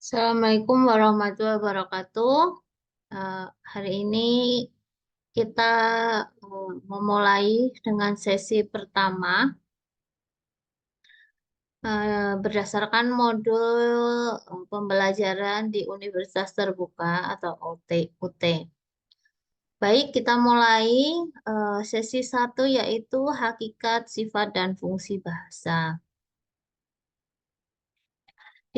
Assalamualaikum warahmatullahi wabarakatuh. Hari ini kita memulai dengan sesi pertama berdasarkan modul pembelajaran di Universitas Terbuka atau UT. Baik, kita mulai sesi satu yaitu hakikat, sifat, dan fungsi bahasa.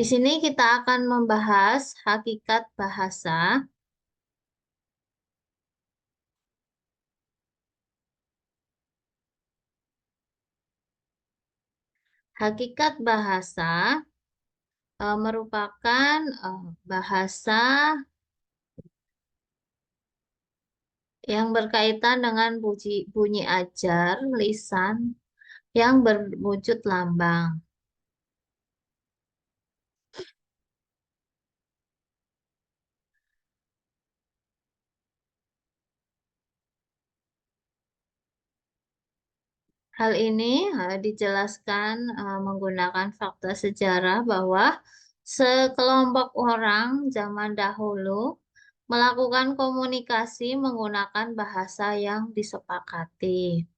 Di sini kita akan membahas hakikat bahasa. Hakikat bahasa merupakan bahasa yang berkaitan dengan bunyi ajar, lisan yang berwujud lambang. Hal ini dijelaskan menggunakan fakta sejarah bahwa sekelompok orang zaman dahulu melakukan komunikasi menggunakan bahasa yang disepakati.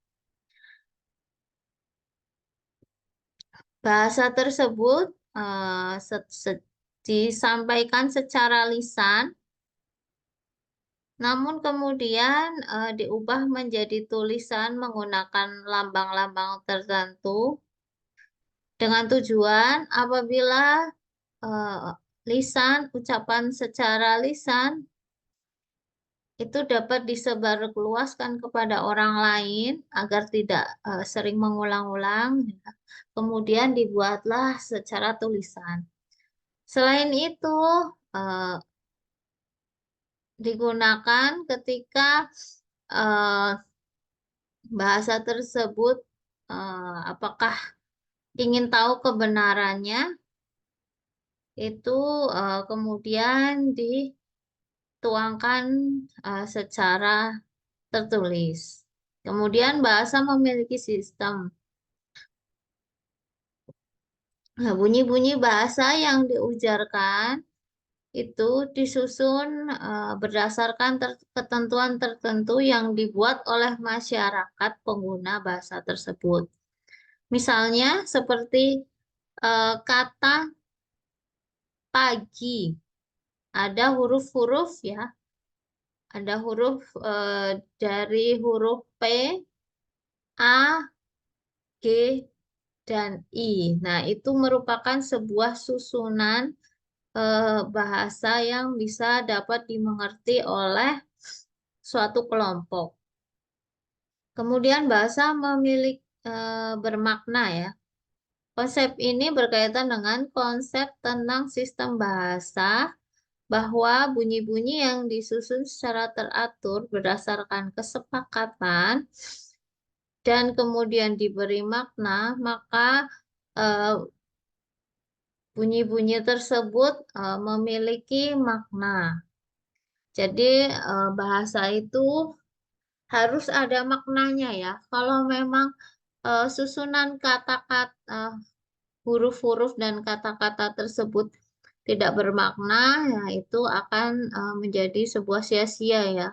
Bahasa tersebut disampaikan secara lisan, namun kemudian diubah menjadi tulisan menggunakan lambang-lambang tertentu dengan tujuan apabila ucapan secara lisan itu dapat disebarluaskan kepada orang lain agar tidak sering mengulang-ulang, ya. Kemudian dibuatlah secara tulisan. Selain itu, eh, digunakan ketika eh, bahasa tersebut apakah ingin tahu kebenarannya, itu kemudian dituangkan secara tertulis. Kemudian bahasa memiliki sistem. Nah, bunyi-bunyi bahasa yang diujarkan itu disusun berdasarkan ketentuan tertentu yang dibuat oleh masyarakat pengguna bahasa tersebut. Misalnya seperti kata pagi, ada huruf-huruf ya, ada huruf dari huruf P, A, G, dan I. Nah, itu merupakan sebuah susunan bahasa yang bisa dapat dimengerti oleh suatu kelompok. Kemudian bahasa bermakna ya. Konsep ini berkaitan dengan konsep tentang sistem bahasa bahwa bunyi-bunyi yang disusun secara teratur berdasarkan kesepakatan dan kemudian diberi makna, maka eh, bunyi-bunyi tersebut memiliki makna. Jadi bahasa itu harus ada maknanya ya. Kalau memang susunan kata-kata, huruf-huruf dan kata-kata tersebut tidak bermakna, ya itu akan menjadi sebuah sia-sia ya.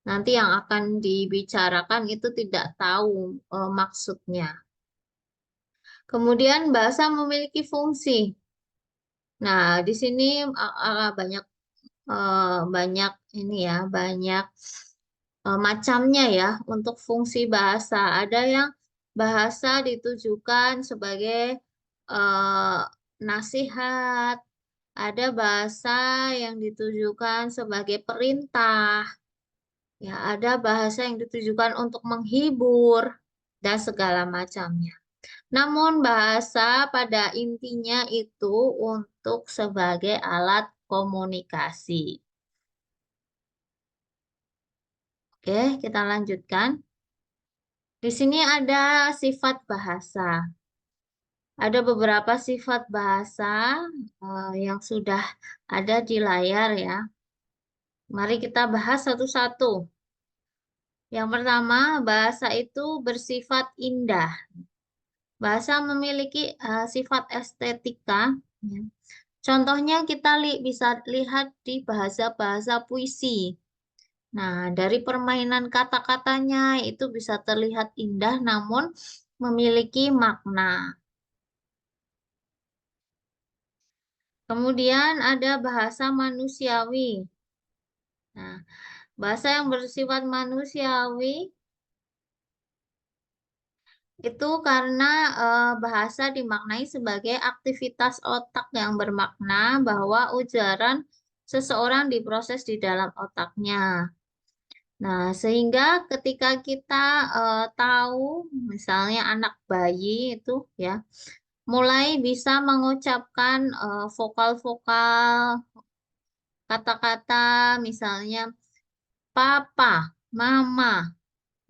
Nanti yang akan dibicarakan itu tidak tahu maksudnya. Kemudian bahasa memiliki fungsi. Nah, di sini banyak banyak ini ya, banyak macamnya ya untuk fungsi bahasa. Ada yang bahasa ditujukan sebagai eh, nasihat, ada bahasa yang ditujukan sebagai perintah, ya ada bahasa yang ditujukan untuk menghibur dan segala macamnya. Namun bahasa pada intinya itu untuk sebagai alat komunikasi. Oke, kita lanjutkan. Di sini ada sifat bahasa. Ada beberapa sifat bahasa yang sudah ada di layar ya. Mari kita bahas satu-satu. Yang pertama, bahasa itu bersifat indah. Bahasa memiliki sifat estetika, ya. Contohnya kita bisa lihat di bahasa-bahasa puisi. Nah, dari permainan kata-katanya itu bisa terlihat indah namun memiliki makna. Kemudian ada bahasa manusiawi. Nah, bahasa yang bersifat manusiawi itu karena bahasa dimaknai sebagai aktivitas otak yang bermakna bahwa ujaran seseorang diproses di dalam otaknya. Nah, sehingga ketika kita tahu, misalnya anak bayi itu ya, mulai bisa mengucapkan vokal-vokal kata-kata, misalnya papa, mama.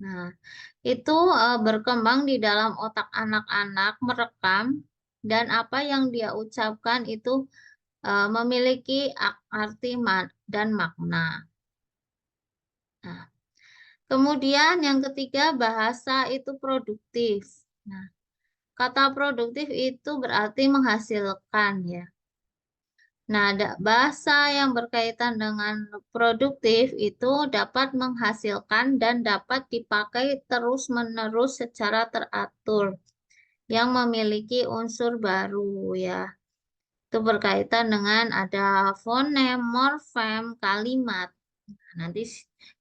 Nah, itu berkembang di dalam otak anak-anak, merekam, dan apa yang dia ucapkan itu memiliki arti dan makna. Nah, kemudian yang ketiga, bahasa itu produktif. Nah, kata produktif itu berarti menghasilkan ya. Nah, bahasa yang berkaitan dengan produktif itu dapat menghasilkan dan dapat dipakai terus-menerus secara teratur yang memiliki unsur baru ya. Itu berkaitan dengan ada fonem, morfem, kalimat. Nanti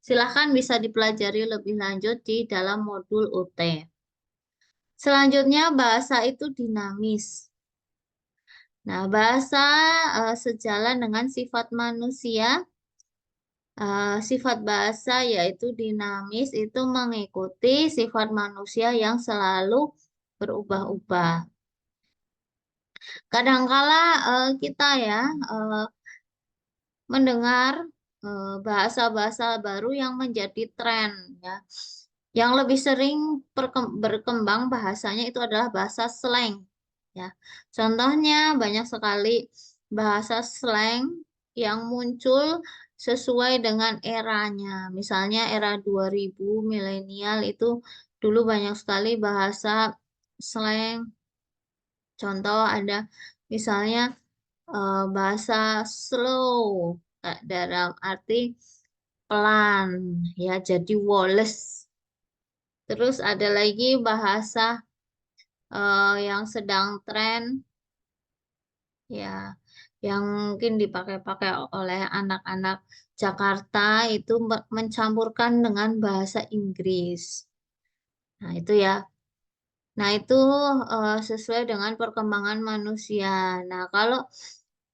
silahkan bisa dipelajari lebih lanjut di dalam modul UT. Selanjutnya bahasa itu dinamis. Nah, bahasa sejalan dengan sifat manusia. Sifat bahasa yaitu dinamis itu mengikuti sifat manusia yang selalu berubah-ubah. Kadangkala kita ya eh, mendengar bahasa-bahasa baru yang menjadi tren ya. Yang lebih sering berkembang bahasanya itu adalah bahasa slang ya. Contohnya banyak sekali bahasa slang yang muncul sesuai dengan eranya. Misalnya era 2000 milenial itu dulu banyak sekali bahasa slang. Contoh ada misalnya bahasa slow dalam arti pelan ya jadi Wallace. Terus ada lagi bahasa yang sedang tren ya yang mungkin dipakai-pakai oleh anak-anak Jakarta itu mencampurkan dengan bahasa Inggris. Nah, itu ya. Nah, itu sesuai dengan perkembangan manusia. Nah, kalau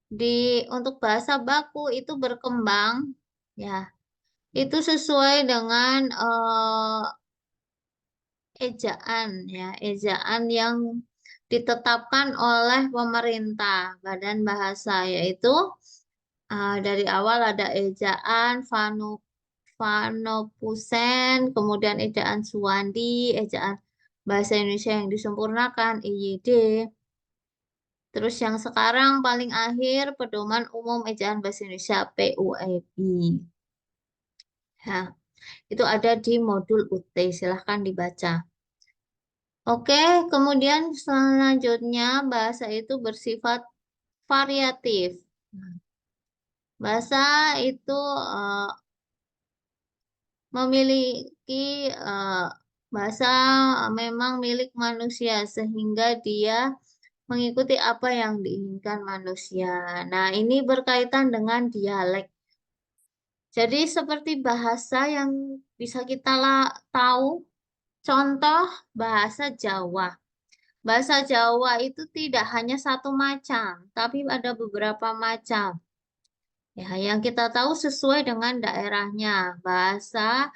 di untuk bahasa baku itu berkembang ya, itu sesuai dengan ejaan ya, ejaan yang ditetapkan oleh pemerintah, Badan Bahasa yaitu dari awal ada ejaan Vanopusen, kemudian ejaan Suwandi, ejaan Bahasa Indonesia yang disempurnakan EYD. Terus yang sekarang paling akhir Pedoman Umum Ejaan Bahasa Indonesia PUEB. Ya, itu ada di modul UT, silahkan dibaca. Oke, kemudian selanjutnya bahasa itu bersifat variatif. Bahasa itu memiliki eh, bahasa memang milik manusia sehingga dia mengikuti apa yang diinginkan manusia. Nah, ini berkaitan dengan dialek. Jadi seperti bahasa yang bisa kita tahu, contoh bahasa Jawa. Bahasa Jawa itu tidak hanya satu macam, tapi ada beberapa macam. Ya, yang kita tahu sesuai dengan daerahnya. Bahasa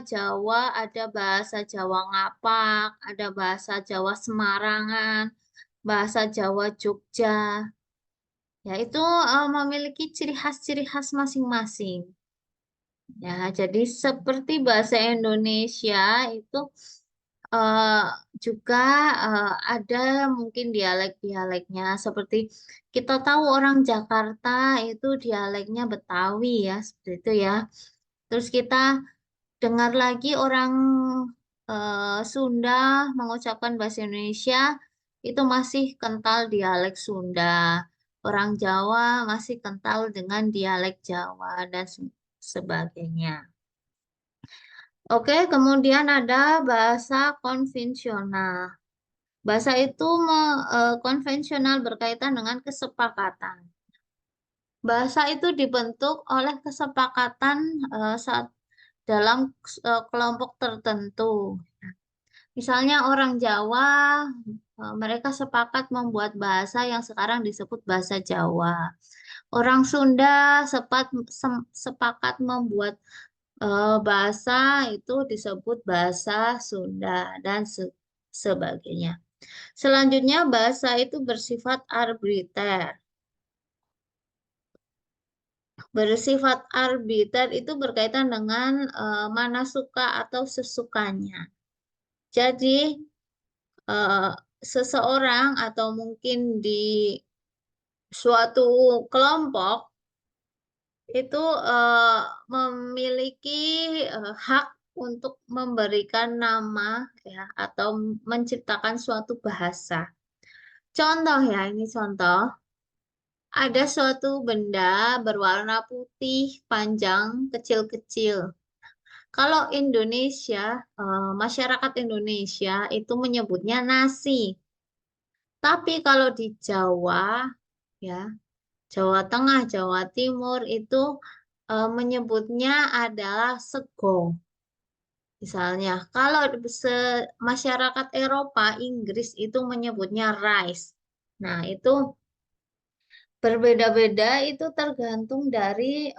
Jawa ada bahasa Jawa Ngapak, ada bahasa Jawa Semarangan, bahasa Jawa Jogja. Ya, itu memiliki ciri khas masing-masing. Ya, jadi seperti bahasa Indonesia itu eh, juga ada mungkin dialek-dialeknya. Seperti kita tahu orang Jakarta itu dialeknya Betawi ya, seperti itu ya. Terus kita dengar lagi orang Sunda mengucapkan bahasa Indonesia, itu masih kental dialek Sunda. Orang Jawa masih kental dengan dialek Jawa dan sebagainya. Oke, kemudian ada bahasa konvensional. Bahasa itu konvensional berkaitan dengan kesepakatan. Bahasa itu dibentuk oleh kesepakatan saat dalam kelompok tertentu. Misalnya orang Jawa, mereka sepakat membuat bahasa yang sekarang disebut bahasa Jawa. Orang Sunda sepakat membuat bahasa itu disebut bahasa Sunda dan sebagainya. Selanjutnya bahasa itu bersifat arbiter. Bersifat arbiter itu berkaitan dengan mana suka atau sesukanya. Jadi eh, seseorang atau mungkin di suatu kelompok itu memiliki hak untuk memberikan nama ya atau menciptakan suatu bahasa. Contoh ya, ini contoh. Ada suatu benda berwarna putih, panjang, kecil-kecil. Kalau Indonesia, masyarakat Indonesia itu menyebutnya nasi. Tapi kalau di Jawa, ya, Jawa Tengah, Jawa Timur itu menyebutnya adalah sego. Misalnya, kalau masyarakat Eropa, Inggris itu menyebutnya rice. Nah, itu berbeda-beda itu tergantung dari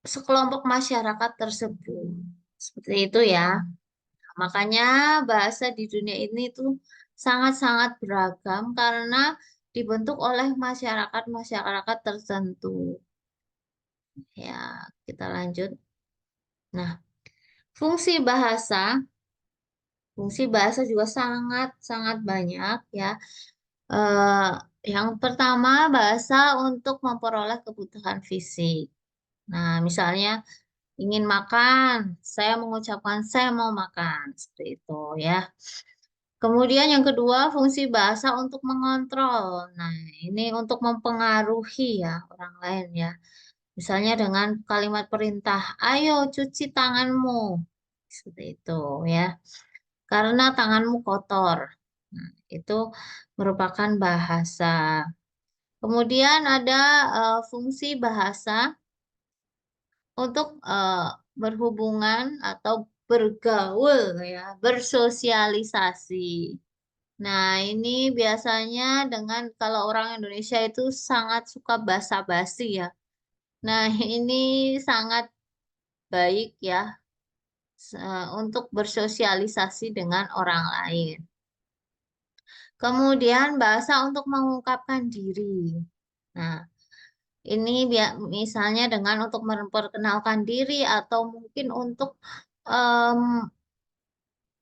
sekelompok masyarakat tersebut. Seperti itu ya. Makanya bahasa di dunia ini tuh sangat-sangat beragam karena dibentuk oleh masyarakat-masyarakat tertentu. Ya, kita lanjut. Nah, fungsi bahasa, fungsi bahasa juga sangat-sangat banyak ya. Eh, yang pertama, bahasa untuk memperoleh kebutuhan fisik. Nah, misalnya ingin makan, saya mengucapkan saya mau makan, seperti itu ya. Kemudian yang kedua, fungsi bahasa untuk mengontrol. Nah, ini untuk mempengaruhi ya orang lain ya. Misalnya dengan kalimat perintah, ayo cuci tanganmu. Seperti itu ya. Karena tanganmu kotor. Nah, itu merupakan bahasa. Kemudian ada fungsi bahasa untuk berhubungan atau bergaul ya, bersosialisasi. Nah, ini biasanya dengan kalau orang Indonesia itu sangat suka basa-basi ya. Nah, ini sangat baik ya untuk bersosialisasi dengan orang lain. Kemudian bahasa untuk mengungkapkan diri. Nah, ini misalnya dengan untuk memperkenalkan diri atau mungkin untuk em,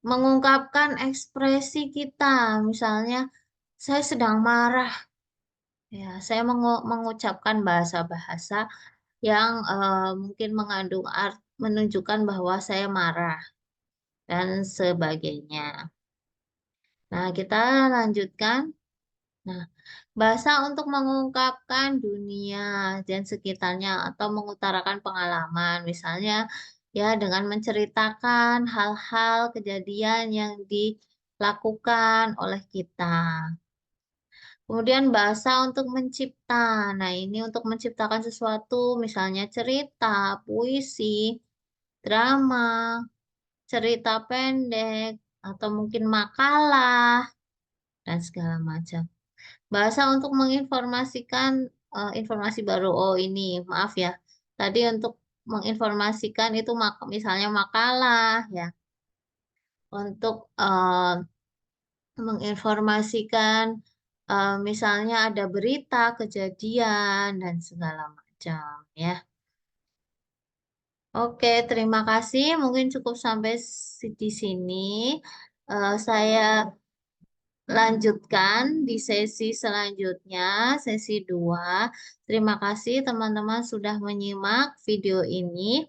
mengungkapkan ekspresi kita. Misalnya, saya sedang marah. Ya, saya mengucapkan bahasa-bahasa yang mungkin mengandung art menunjukkan bahwa saya marah dan sebagainya. Nah, kita lanjutkan. Nah, bahasa untuk mengungkapkan dunia dan sekitarnya atau mengutarakan pengalaman, misalnya ya dengan menceritakan hal-hal kejadian yang dilakukan oleh kita. Kemudian bahasa untuk mencipta. Nah, ini untuk menciptakan sesuatu, misalnya cerita, puisi, drama, cerita pendek, atau mungkin makalah, dan segala macam. Bahasa untuk menginformasikan informasi baru. Oh, ini maaf ya. Tadi untuk menginformasikan itu misalnya makalah ya. Untuk menginformasikan misalnya ada berita, kejadian dan segala macam ya. Oke, terima kasih. Mungkin cukup sampai di sini. Saya lanjutkan di sesi selanjutnya, sesi 2. Terima kasih teman-teman sudah menyimak video ini.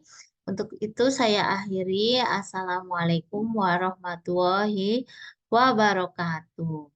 Untuk itu saya akhiri. Assalamualaikum warahmatullahi wabarakatuh.